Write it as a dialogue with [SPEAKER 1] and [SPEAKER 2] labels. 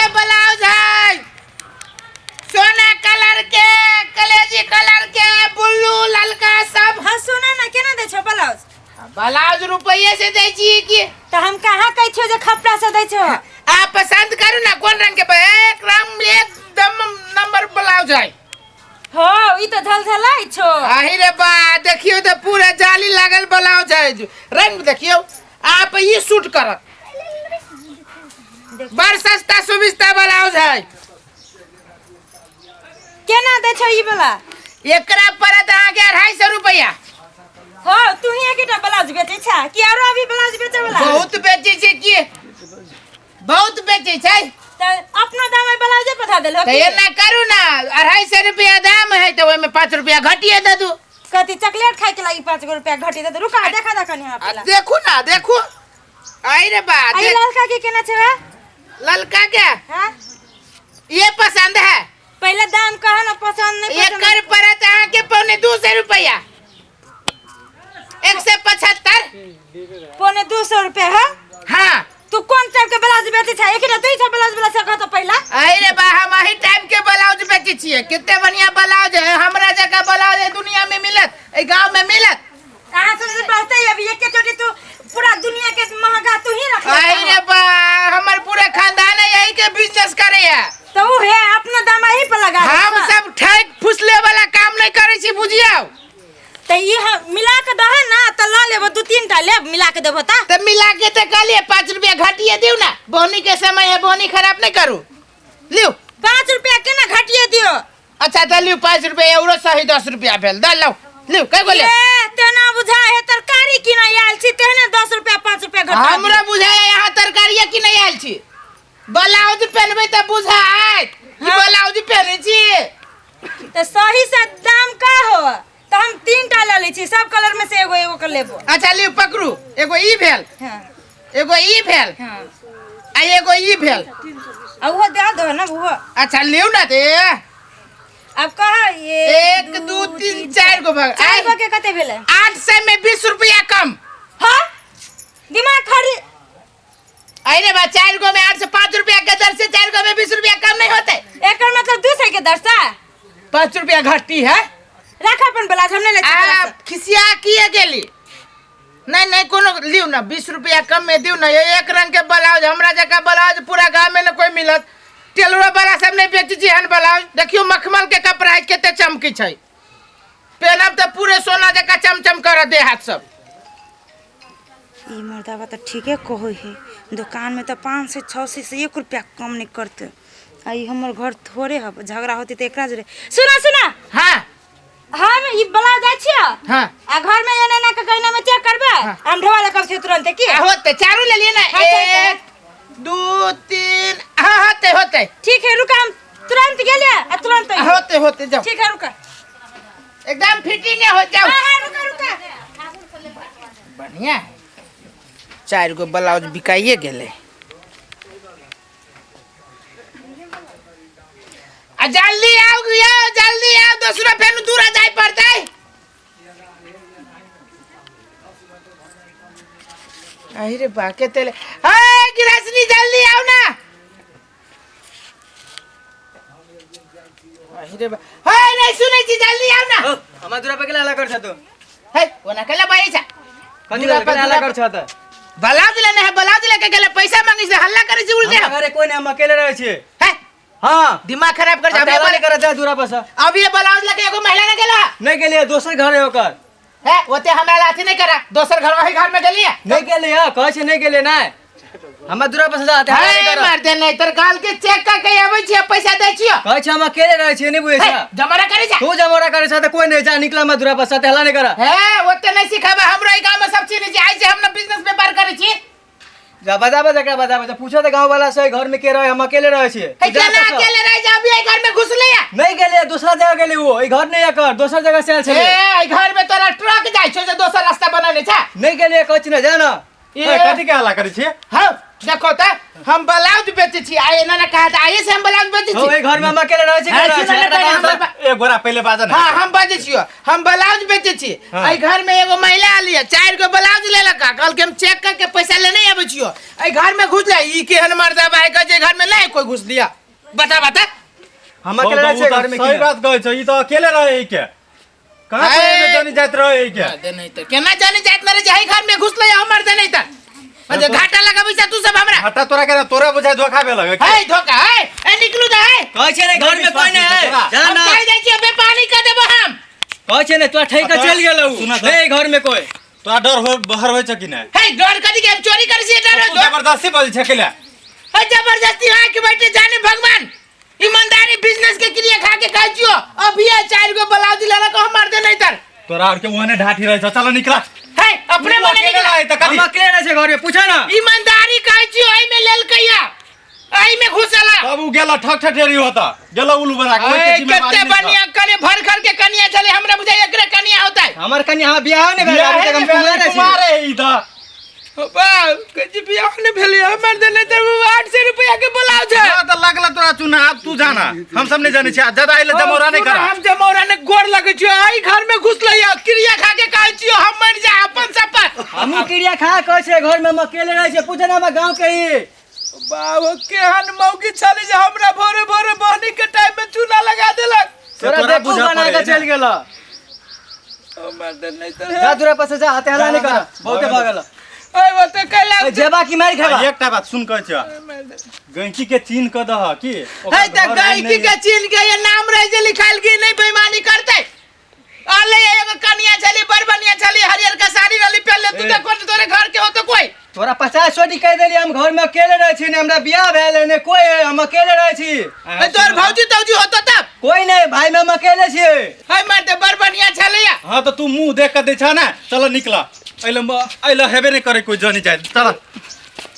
[SPEAKER 1] के ब्लाउज है, सोना कलर के, कलेजी कलर के, ब्लू ललका सब।
[SPEAKER 2] हाँ सोना ना केना दे छो ब्लाउज?
[SPEAKER 1] ब्लाउज रुपये से दे छी कि
[SPEAKER 2] तो हम कहाँ कह छो जे खपड़ा से दे छो?
[SPEAKER 1] आप पसंद करू ना कौन रंग के एकदम नंबर ब्लाउज है।
[SPEAKER 2] हो ई तो झलझलाई छो।
[SPEAKER 1] आही रे बा देखियो तो पूरा जाली लागल ब्लाउज है, रंग देखियो। आप ये सूट करत बड़ सस्ता सुविस्ता ब्लाउज है।
[SPEAKER 2] केना दे छो ई वाला?
[SPEAKER 1] एकरा परत आगे 250 रुपया।
[SPEAKER 2] हो तू ही एकटा ब्लाउज बेचे छा कि आरो अभी ब्लाउज बेचे वाला?
[SPEAKER 1] बहुत बेचे छे कि बहुत बेचे छे।
[SPEAKER 2] तो अपना दाम में ब्लाउज पठा देलो
[SPEAKER 1] तो ये ना करू ना 250 रुपया दाम है तो ओमे 5 रुपया घटिए दे दू।
[SPEAKER 2] कति चॉकलेट खाए के लागी 5 रुपया घटी दे दे। रुका देखा देखा नहीं आपला।
[SPEAKER 1] देखो ना देखो। आई रे बा
[SPEAKER 2] आई ललका के केना छे?
[SPEAKER 1] ललका के
[SPEAKER 2] हां
[SPEAKER 1] ये पसंद है।
[SPEAKER 2] पहले दाम कहा ना, पसंद नहीं पसंद।
[SPEAKER 1] एकर परत आके 250 रुपया। 175
[SPEAKER 2] पौने 200 रुपया है।
[SPEAKER 1] हाँ
[SPEAKER 2] तू कौन टाइप के ब्लाउज बेचे छा? एकटा तू ही ब्लाउज वाला से कहत पहला।
[SPEAKER 1] आई रे बा हम ही टाइप के ब्लाउज बेचे छिए। कितने बढ़िया ब्लाउज है, हमरा जगह ब्लाउज है दुनिया में मिलत, ए गांव में मिलत।
[SPEAKER 2] कहां से बढ़ते है अभी एक चोटी तू पूरा दुनिया के महंगा तू ही रख।
[SPEAKER 1] आई रे बा हमर पूरे खानदान यही के बिजनेस करे है।
[SPEAKER 2] तो वो है अपना दाम ही पे लगा।
[SPEAKER 1] हम सब ठग फुसले वाला काम नहीं करे छी बुझियो।
[SPEAKER 2] तो ये मिला के दह ना तो ला लेबो, 2-3 टा ले मिला के देबो ता।
[SPEAKER 1] तो मिला के तो कहलिए 5 रुपया घटिए दियो ना, बोनी के समय है बोनी खराब नहीं करू। लियो
[SPEAKER 2] 5 रुपया केना घटिए दियो?
[SPEAKER 1] अच्छा तो लियो 5 रुपया एवरो सही 10 रुपया भेल द लो। लियो कई बोले
[SPEAKER 2] तेना बुझा है तरकारी की ना आयल छी तेने 10 रुपया 5 रुपया घटा।
[SPEAKER 1] हमरा बुझाय यहाँ तरकारी की नहीं आयल छी। ब्लाउज पहनबे त बुझाय कि ब्लाउज पहने छी।
[SPEAKER 2] तो सही से दाम का हो? तो हम 3 टा ले लै छी, सब कलर में से एगो एगो कर लेबो।
[SPEAKER 1] अच्छा लियो पकड़ू, एगो ई भेल,
[SPEAKER 2] हां
[SPEAKER 1] एगो ई भेल,
[SPEAKER 2] हां
[SPEAKER 1] आ एगो ई भेल।
[SPEAKER 2] आ वो दे दो ना वो।
[SPEAKER 1] अच्छा लियो ना दे।
[SPEAKER 2] अब कहा ये
[SPEAKER 1] 1 2 3 4 गो भाग।
[SPEAKER 2] 4 गो के कते भेले?
[SPEAKER 1] 800 में 20 रुपया कम।
[SPEAKER 2] हां दिमाग खरी।
[SPEAKER 1] अरे बा 4 गो में 8 से 5 रुपया के दर से 4 गो में 20 रुपया कम नहीं होते।
[SPEAKER 2] एकर मतलब 200 के दर से
[SPEAKER 1] 5 रुपया घटी है।
[SPEAKER 2] रख अपन ब्लाउज हमने ले छी।
[SPEAKER 1] खिसिया किए गेली नहीं नहीं कोनो लियो ना 20 रुपया कम में दियो ना। ये एक रंग के ब्लाउज हमरा जगह ब्लाउज पूरा गांव में न कोई मिलत। टेलरो वाला सब नहीं बेची छी हन ब्लाउज। देखियो मखमल के कपड़ा है केते चमकी छै, पहनब तो पूरे सोना जका चमचम कर दे हाथ सब।
[SPEAKER 2] ई मर्दावा तो ठीके कहो है, दुकान में तो 5 से 6 से 1 रुपया कम नहीं करते। आई हमर घर थोड़े हब, झगड़ा होती तो एकरा जरे। सुना सुना
[SPEAKER 1] हां
[SPEAKER 2] हम ई ब्लाउज जाय छियो।
[SPEAKER 1] हां
[SPEAKER 2] आ घर में एने ना के गइना में चेक करबे। हम ढोवा लकब छै तुरंत की
[SPEAKER 1] होते चारू ले लिए ना। 1 2 3 हां होते
[SPEAKER 2] ठीक है रुका, हम तुरंत गेलिए आ तुरंत
[SPEAKER 1] होते जाओ।
[SPEAKER 2] ठीक है रुका,
[SPEAKER 1] एकदम फिटिंग हो जाओ।
[SPEAKER 2] हां रुका
[SPEAKER 1] बढ़िया 4 गो ब्लाउज बिकाइए गेले। आ जल्दी आओ दूसरा फेन दूर जाय पड़तै। अरे बाके तेले हाय गिरासनी जल्दी आओ ना। अरे बा हाय नहीं सुनै छी जल्दी आओ ना।
[SPEAKER 3] हमरा दूरा पे केला कर छ तू?
[SPEAKER 1] हे ओना केला बाई छ
[SPEAKER 3] कथि ला कर छ त?
[SPEAKER 1] ब्लाउज लेने है, ब्लाउज लेके गेले पैसा मांगी से हल्ला करे छी उल्टे।
[SPEAKER 3] अरे कोई नहीं, हम अकेले रहे छी।
[SPEAKER 1] है
[SPEAKER 3] हां
[SPEAKER 1] दिमाग खराब कर जाबे
[SPEAKER 3] नहीं कर जा दूरा पर।
[SPEAKER 1] अब ये ब्लाउज लेके एगो महिला ने गेला
[SPEAKER 3] नहीं गेलिए, दोसर घर है ओकर।
[SPEAKER 1] है ओते हमरा लाठी नहीं करा, दोसर घर वही घर में गेलिए।
[SPEAKER 3] नहीं गेलिए कह छै नहीं गेलिए ना। हमरा दूरा पर जाते
[SPEAKER 1] है नहीं मार दे नहीं तर काल के चेक का के आबै छी पैसा दै छियो।
[SPEAKER 3] कह छै हम अकेले रहे छी, नहीं बुझे छ।
[SPEAKER 1] जमारा करे जा
[SPEAKER 3] तू जमोरा करे छ त कोई नहीं जा, निकला मैं दूरा पर साथे हल्ला नहीं करा।
[SPEAKER 1] है ओते नहीं सिखाबा, हमरो ई गांव में सब चीज आई छै, हम ना बिजनेस व्यापार करे छी।
[SPEAKER 3] जा बजाबे बजा पूछो त गांव वाला से घर में के रहे, हम अकेले रहे छी।
[SPEAKER 1] है केना अकेले रह जा, अभी ई घर में घुस लिया।
[SPEAKER 3] नहीं गेलिए, दूसरा जगह गेली वो, ई घर नहीं एकर, दोसर जगह से आयल छले।
[SPEAKER 1] ए ई घर में तोरा ट्रक जाय छो जे दोसर रास्ता बनाने छ।
[SPEAKER 3] नहीं गेलिए कछ न जा न।
[SPEAKER 1] ये
[SPEAKER 4] कथी के हल्ला करै छी
[SPEAKER 1] हाँ देखो तो हम ब्लाउज बेचे छी आए ना कहा था आइए से हम ब्लाउज बेचे
[SPEAKER 3] हो
[SPEAKER 1] छी
[SPEAKER 3] ए घर में हम अकेले रहे छी
[SPEAKER 1] हाँ, सुनो ना, हम-
[SPEAKER 4] एक गोरा पहिले बाजा न
[SPEAKER 1] हाँ हम बाजे छियो हम ब्लाउज बेचे छी
[SPEAKER 4] हाँ।
[SPEAKER 1] आई घर में एगो महिला आली है 4 गो ब्लाउज ले लका कल के हम चेक करके पैसा लेने आवे छियो आई घर में घुस ले ई केहन मर्दा भाई का जे घर में नहीं कोई घुस दिया बता बता
[SPEAKER 3] हम अकेले रहे छी घर में
[SPEAKER 4] सही बात कहै छ ई तो अकेले रहे है के कहां
[SPEAKER 1] ए,
[SPEAKER 4] पे जानी जात रहे है के
[SPEAKER 1] दे नहीं तो केना जाने जात ना रे जाई घर में घुस ले हमर दे नहीं त अजे घाटा लगा पैसा तू सब हमरा
[SPEAKER 4] हटा तोरा के तोरा बुझाय धोखा भेल है
[SPEAKER 1] है धोखा है ए निकलू दे है
[SPEAKER 3] कहै छै घर में कोई नहीं है जा
[SPEAKER 1] हम
[SPEAKER 3] ना
[SPEAKER 1] कह जाई छी बे पानी का देबो हम
[SPEAKER 3] कहै छै तोरा ठई के चल गेलौ
[SPEAKER 4] सुना त।
[SPEAKER 3] ए घर में कोई
[SPEAKER 4] तोरा डर हो बाहर होय छ कि नहीं
[SPEAKER 1] है डर कदी के हम चोरी कर छी डर
[SPEAKER 4] तू जबरदस्ती बोल छ केला
[SPEAKER 1] है जबरदस्ती है कि बैठे जाने भगवान ईमानदारी बिजनेस के क्रिया खा के कह जियो अभी 4 गो ब्लाउज लेला को हम मार दे नहीं तर
[SPEAKER 4] तोरा और के ओने ढाठी रहे छ चलो निकला
[SPEAKER 1] है अपने
[SPEAKER 4] तू
[SPEAKER 1] मने
[SPEAKER 4] अकेले
[SPEAKER 1] निकला
[SPEAKER 4] रहे त
[SPEAKER 3] हम
[SPEAKER 4] कदी
[SPEAKER 3] अकेले रहे छी घर में पूछा ना
[SPEAKER 1] ईमानदारी कह जियो आई में लेल कहिया आई में घुसला
[SPEAKER 4] तब उ गेला ठक ठठेरी होता गेला उल्लू बना के
[SPEAKER 1] ए कितने बनिया करे भर घर के कनिया चले हमरा बुझाई एकरे कनिया होता है
[SPEAKER 3] हमर कनी हम बियाह नहीं भेल अभी तक हम कुमार रहे छी
[SPEAKER 4] कुमार है ई त
[SPEAKER 1] बाप कजी बियाह ने भेले हमर दे नहीं तर 800 रुपया के ब्लाउज है
[SPEAKER 4] त लगला तोरा चुना अब तू जाना हम सब नहीं जाने छी ज्यादा आइले जमौरा नहीं करा
[SPEAKER 1] हम जमौरा ने गोर लगे छियो आई घर में घुस लइया क्रिया खा के कह छियो हम मर जा अपन सपन
[SPEAKER 3] हम क्रिया खा कहै छै घर में हम अकेले रहे छी पूछा ना हम गांव के ही
[SPEAKER 1] बाबू केहन मौगी छले जे हमरा भोरे भोरे बहनी के टाइम में चूना लगा देलक
[SPEAKER 3] तोरा
[SPEAKER 4] तोरा
[SPEAKER 3] देखू
[SPEAKER 4] बुझा
[SPEAKER 3] बना
[SPEAKER 4] पड़े
[SPEAKER 3] के
[SPEAKER 4] है
[SPEAKER 3] चल गेला
[SPEAKER 1] हमर दे नहीं तर
[SPEAKER 3] जा दूरा पास जा हाथे हल्ला नहीं कर बहुते भागल
[SPEAKER 1] ओए वो तो कहला
[SPEAKER 3] जेबा की मार खाबा
[SPEAKER 4] एकटा बात सुन कह छ गंकी के चीन क दह की
[SPEAKER 1] है त गायकी के चीन के ये नाम रहे जे लिखाइल की नहीं बेईमानी करते आले एगो कनिया छली बरबनिया छली हरियर का साड़ी वाली पहले तू तो कोन तोरे घर के हो तो कोई
[SPEAKER 3] तोरा 50 सोटी कह देली हम घर में अकेले रहे छी ने हमरा बियाह भेल ने कोई है, हम अकेले रहे छी
[SPEAKER 1] है तोर भौजी तौजी होतो तब
[SPEAKER 3] कोई नहीं भाई में हम अकेले छी
[SPEAKER 1] है मार ते बरबनिया छलिया
[SPEAKER 4] हां तो तू मुंह देख के दे छ ना चलो निकला अइले हेबे नहीं करे कोई जानी जाए चल